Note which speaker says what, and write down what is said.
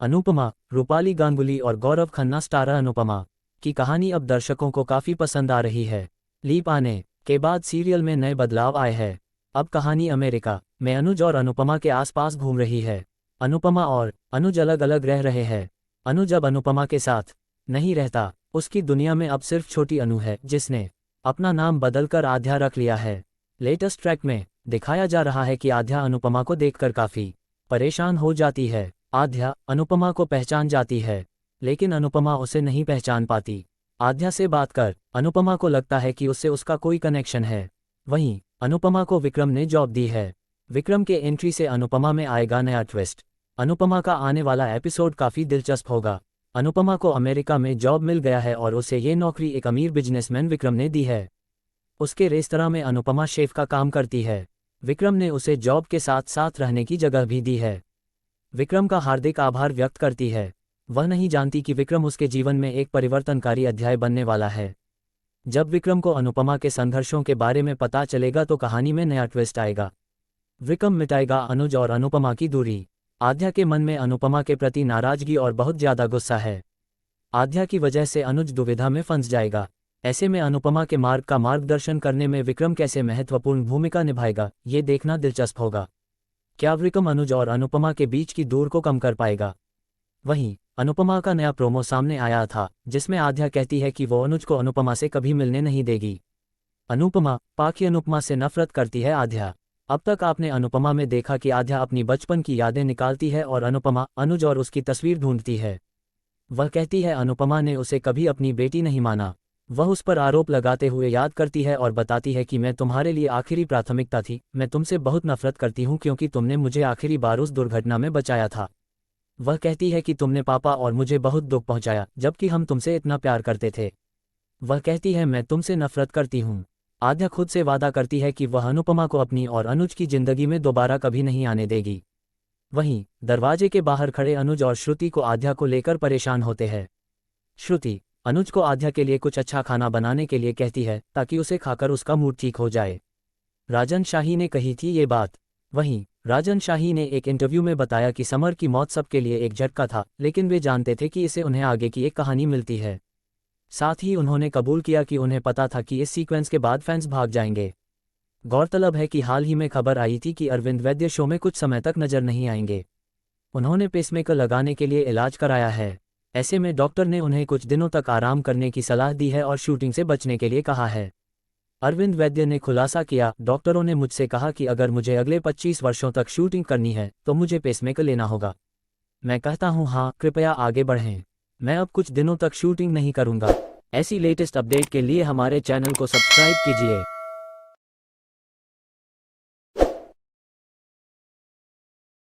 Speaker 1: अनुपमा, रूपाली गांगुली और गौरव खन्ना स्टारर अनुपमा की कहानी अब दर्शकों को काफी पसंद आ रही है। लीप आने के बाद सीरियल में नए बदलाव आए हैं। अब कहानी अमेरिका में अनुज और अनुपमा के आसपास घूम रही है। अनुपमा और अनुज अलग अलग रह रहे हैं। अनुज अब अनुपमा के साथ नहीं रहता, उसकी दुनिया में अब सिर्फ छोटी अनु है जिसने अपना नाम बदलकर आध्या रख लिया है। लेटेस्ट ट्रैक में दिखाया जा रहा है कि आध्या अनुपमा को देखकर काफी परेशान हो जाती है। आध्या अनुपमा को पहचान जाती है, लेकिन अनुपमा उसे नहीं पहचान पाती। आध्या से बात कर अनुपमा को लगता है कि उससे उसका कोई कनेक्शन है। वहीं अनुपमा को विक्रम ने जॉब दी है। विक्रम के एंट्री से अनुपमा में आएगा नया ट्विस्ट। अनुपमा का आने वाला एपिसोड काफी दिलचस्प होगा। अनुपमा को अमेरिका में जॉब मिल गया है और उसे ये नौकरी एक अमीर बिजनेसमैन विक्रम ने दी है। उसके रेस्तरां में अनुपमा शेफ का काम करती है। विक्रम ने उसे जॉब के साथ साथ रहने की जगह भी दी है। विक्रम का हार्दिक आभार व्यक्त करती है। वह नहीं जानती कि विक्रम उसके जीवन में एक परिवर्तनकारी अध्याय बनने वाला है। जब विक्रम को अनुपमा के संघर्षों के बारे में पता चलेगा तो कहानी में नया ट्विस्ट आएगा। विक्रम मिटाएगा अनुज और अनुपमा की दूरी। आध्या के मन में अनुपमा के प्रति नाराजगी और बहुत ज्यादा गुस्सा है। आध्या की वजह से अनुज दुविधा में फंस जाएगा। ऐसे में अनुपमा के मार्ग का मार्गदर्शन करने में विक्रम कैसे महत्वपूर्ण भूमिका निभाएगा, ये देखना दिलचस्प होगा। क्या विक्रम अनुज और अनुपमा के बीच की दूर को कम कर पाएगा? वहीं अनुपमा का नया प्रोमो सामने आया था, जिसमें आध्या कहती है कि वो अनुज को अनुपमा से कभी मिलने नहीं देगी। अनुपमा पाकी अनुपमा से नफरत करती है आध्या। अब तक आपने अनुपमा में देखा कि आध्या अपनी बचपन की यादें निकालती है और अनुपमा अनुज और उसकी तस्वीर ढूंढती है। वह कहती है अनुपमा ने उसे कभी अपनी बेटी नहीं माना। वह उस पर आरोप लगाते हुए याद करती है और बताती है कि मैं तुम्हारे लिए आखिरी प्राथमिकता थी। मैं तुमसे बहुत नफरत करती हूँ क्योंकि तुमने मुझे आखिरी बार उस दुर्घटना में बचाया था। वह कहती है कि तुमने पापा और मुझे बहुत दुख पहुंचाया, जबकि हम तुमसे इतना प्यार करते थे। वह कहती है मैं तुमसे नफरत करती हूँ। आध्या खुद से वादा करती है कि वह अनुपमा को अपनी और अनुज की जिंदगी में दोबारा कभी नहीं आने देगी। वहीं दरवाजे के बाहर खड़े अनुज और श्रुति को आध्या को लेकर परेशान होते हैं। श्रुति अनुज को आध्या के लिए कुछ अच्छा खाना बनाने के लिए कहती है ताकि उसे खाकर उसका मूड ठीक हो जाए। राजन शाही ने कही थी ये बात। वहीं राजन शाही ने एक इंटरव्यू में बताया कि समर की मौत सबके लिए एक झटका था, लेकिन वे जानते थे कि इसे उन्हें आगे की एक कहानी मिलती है। साथ ही उन्होंने कबूल किया कि उन्हें पता था कि इस सीक्वेंस के बाद फैंस भाग जाएंगे। गौरतलब है कि हाल ही में खबर आई थी कि अरविंद वैद्य शो में कुछ समय तक नजर नहीं आएंगे। उन्होंने पेसमेकर लगाने के लिए इलाज कराया है। ऐसे में डॉक्टर ने उन्हें कुछ दिनों तक आराम करने की सलाह दी है और शूटिंग से बचने के लिए कहा है। अरविंद वैद्य ने खुलासा किया, डॉक्टरों ने मुझसे कहा कि अगर मुझे अगले 25 वर्षों तक शूटिंग करनी है तो मुझे पेसमेकर लेना होगा। मैं कहता हूँ हाँ, कृपया आगे बढ़ें। मैं अब कुछ दिनों तक शूटिंग नहीं करूँगा। ऐसी लेटेस्ट अपडेट के लिए हमारे चैनल को सब्सक्राइब कीजिए।